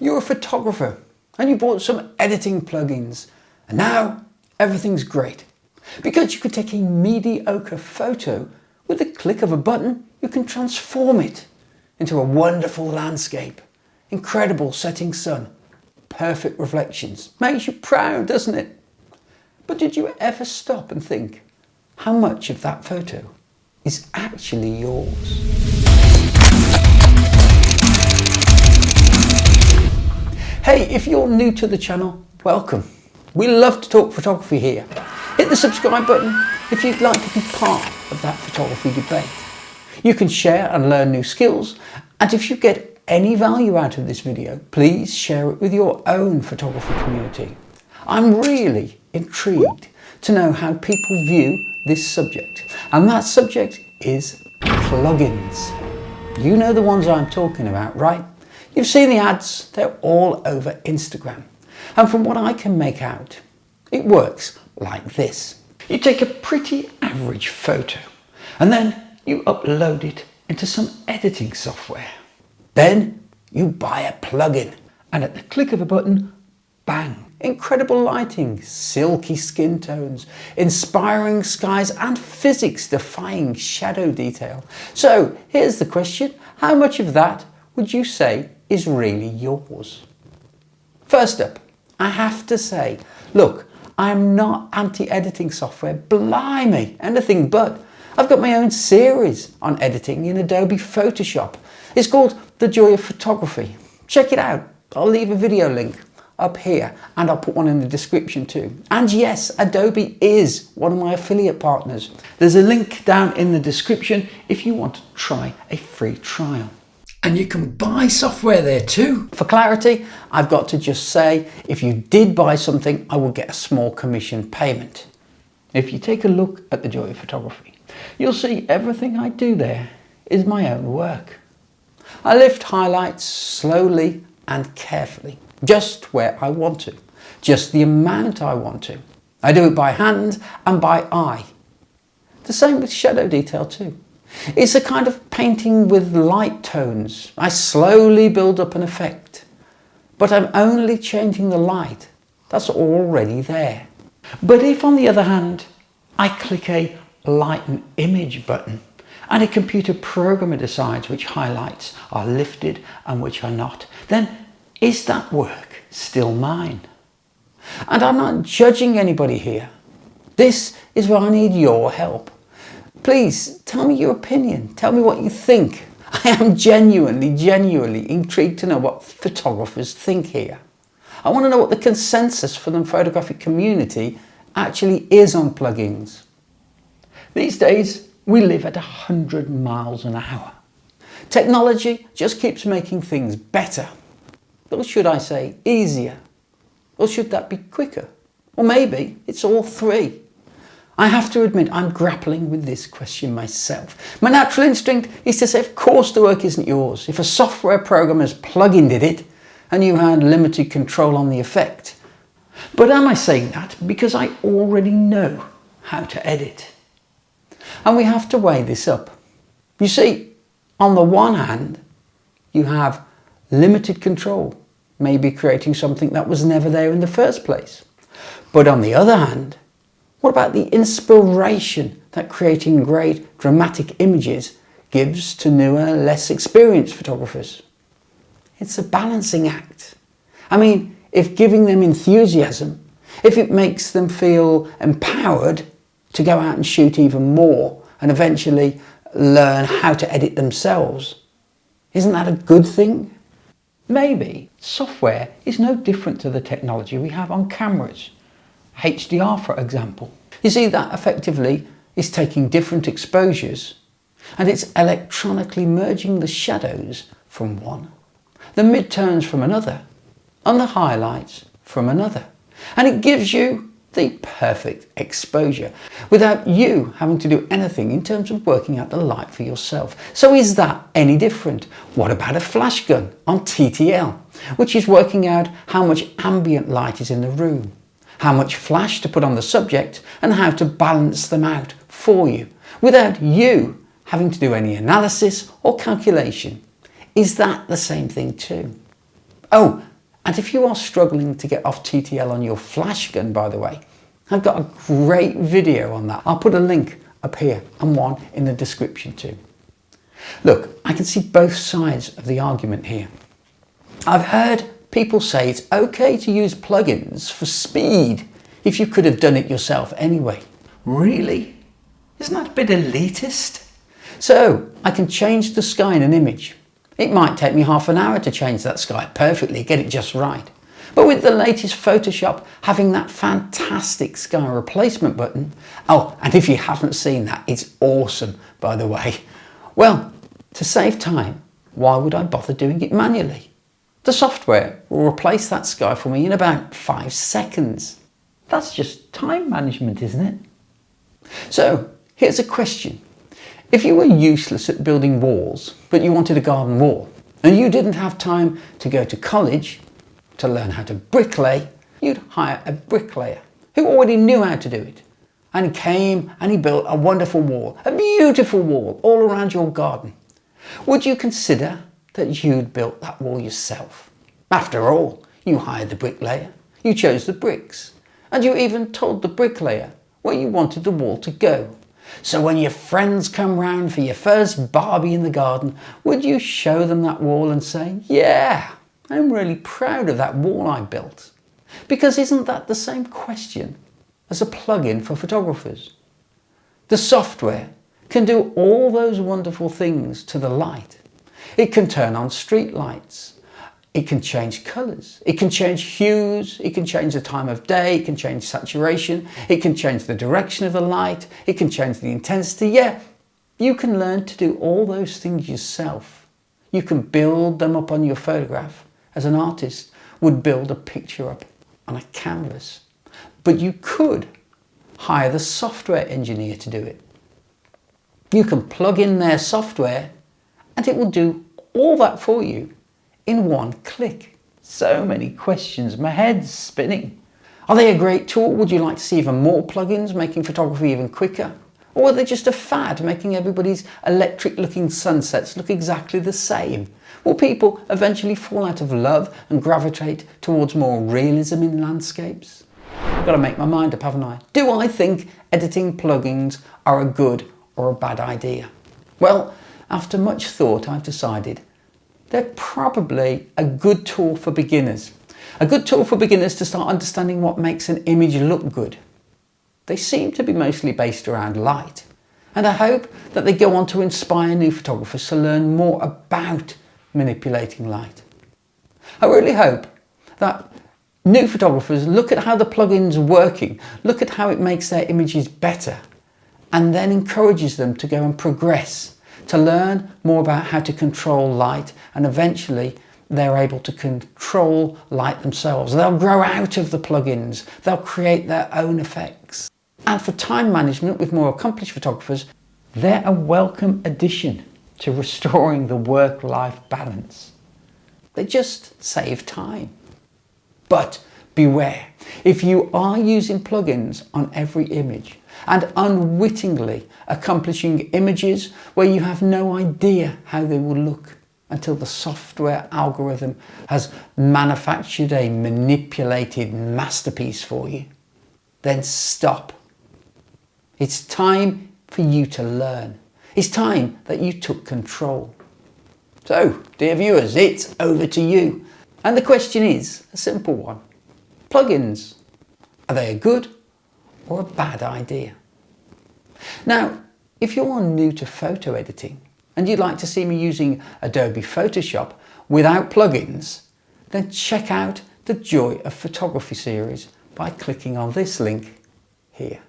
you're a photographer and you bought some editing plugins and now everything's great. Because you could take a mediocre photo with the click of a button, you can transform it into a wonderful landscape, incredible setting sun, perfect reflections. Makes you proud, doesn't it? But did you ever stop and think how much of that photo is actually yours? Hey, if you're new to the channel, welcome. We love to talk photography here. Hit the subscribe button if you'd like to be part of that photography debate. You can share and learn new skills, and if you get any value out of this video, please share it with your own photography community. I'm really intrigued to know how people view this subject, and that subject is plugins. You know the ones I'm talking about, right? You've seen the ads, they're all over Instagram. And from what I can make out, it works like this. You take a pretty average photo and then you upload it into some editing software. Then you buy a plugin and at the click of a button, bang, incredible lighting, silky skin tones, inspiring skies and physics-defying shadow detail. So here's the question, how much of that would you say is really yours? First up, I have to say, look, I'm not anti-editing software, blimey, anything but. I've got my own series on editing in Adobe Photoshop. It's called The Joy of Photography. Check it out. I'll leave a video link up here and I'll put one in the description too. And yes, Adobe is one of my affiliate partners. There's a link down in the description if you want to try a free trial. And you can buy software there too. For clarity, I've got to just say, if you did buy something, I will get a small commission payment. If you take a look at The Joy of Photography, you'll see everything I do there is my own work. I lift highlights slowly and carefully, just where I want to, just the amount I want to. I do it by hand and by eye. The same with shadow detail too. It's a kind of painting with light tones. I slowly build up an effect, but I'm only changing the light that's already there. But if on the other hand, I click a lighten image button and a computer programmer decides which highlights are lifted and which are not, then is that work still mine? And I'm not judging anybody here. This is where I need your help. Please tell me your opinion. Tell me what you think. I am genuinely intrigued to know what photographers think here. I want to know what the consensus for the photographic community actually is on plugins. These days, we live at 100 miles an hour. Technology just keeps making things better. Or should I say easier? Or should that be quicker? Or maybe it's all three. I have to admit I'm grappling with this question myself. My natural instinct is to say, of course the work isn't yours. If a software programmer's plugin did it and you had limited control on the effect. But am I saying that because I already know how to edit? And we have to weigh this up. You see, on the one hand, you have limited control, maybe creating something that was never there in the first place. But on the other hand, what about the inspiration that creating great dramatic images gives to newer, less experienced photographers? It's a balancing act. I mean, if giving them enthusiasm, if it makes them feel empowered to go out and shoot even more and eventually learn how to edit themselves, isn't that a good thing? Maybe software is no different to the technology we have on cameras. HDR, for example. You see, that effectively is taking different exposures and it's electronically merging the shadows from one, the midtones from another, and the highlights from another. And it gives you the perfect exposure without you having to do anything in terms of working out the light for yourself. So is that any different? What about a flash gun on TTL, which is working out how much ambient light is in the room, how much flash to put on the subject and how to balance them out for you without you having to do any analysis or calculation? Is that the same thing too? Oh, And if you are struggling to get off TTL on your flash gun, by the way, I've got a great video on that. I'll put a link up here and one in the description too. Look, I can see both sides of the argument here. I've heard people say it's okay to use plugins for speed if you could have done it yourself anyway. Really? Isn't that a bit elitist? So I can change the sky in an image. It might take me half an hour to change that sky perfectly, get it just right. But with the latest Photoshop having that fantastic sky replacement button, oh, and if you haven't seen that, it's awesome, by the way. Well, to save time, why would I bother doing it manually? The software will replace that sky for me in about 5 seconds. That's just time management, isn't it? So, here's a question. If you were useless at building walls, but you wanted a garden wall, and you didn't have time to go to college to learn how to bricklay, you'd hire a bricklayer who already knew how to do it. And he came and he built a wonderful wall, a beautiful wall all around your garden. Would you consider that you'd built that wall yourself? After all, you hired the bricklayer, you chose the bricks, and you even told the bricklayer where you wanted the wall to go. So when your friends come round for your first barbie in the garden, would you show them that wall and say, yeah, I'm really proud of that wall I built? Because isn't that the same question as a plugin for photographers? The software can do all those wonderful things to the light. It can turn on street lights. It can change colours, it can change hues, it can change the time of day, it can change saturation, it can change the direction of the light, it can change the intensity. Yeah, you can learn to do all those things yourself. You can build them up on your photograph as an artist would build a picture up on a canvas. But you could hire the software engineer to do it. You can plug in their software and it will do all that for you in one click. So many questions, my head's spinning. Are they a great tool? Would you like to see even more plugins making photography even quicker? Or are they just a fad making everybody's electric looking sunsets look exactly the same? Will people eventually fall out of love and gravitate towards more realism in landscapes? I've got to make my mind up, haven't I? Do I think editing plugins are a good or a bad idea? Well, after much thought, I've decided they're probably a good tool for beginners. A good tool for beginners to start understanding what makes an image look good. They seem to be mostly based around light, and I hope that they go on to inspire new photographers to learn more about manipulating light. I really hope that new photographers look at how the plugin's working, look at how it makes their images better, and then encourages them to go and progress, to learn more about how to control light, and eventually they're able to control light themselves. They'll grow out of the plugins, they'll create their own effects. And for time management with more accomplished photographers, they're a welcome addition to restoring the work-life balance. They just save time. But beware, if you are using plugins on every image and unwittingly accomplishing images where you have no idea how they will look until the software algorithm has manufactured a manipulated masterpiece for you, then stop. It's time for you to learn. It's time that you took control. So, dear viewers, it's over to you. And the question is a simple one. Plugins, are they a good or a bad idea? Now, if you're new to photo editing and you'd like to see me using Adobe Photoshop without plugins, then check out the Joy of Photography series by clicking on this link here.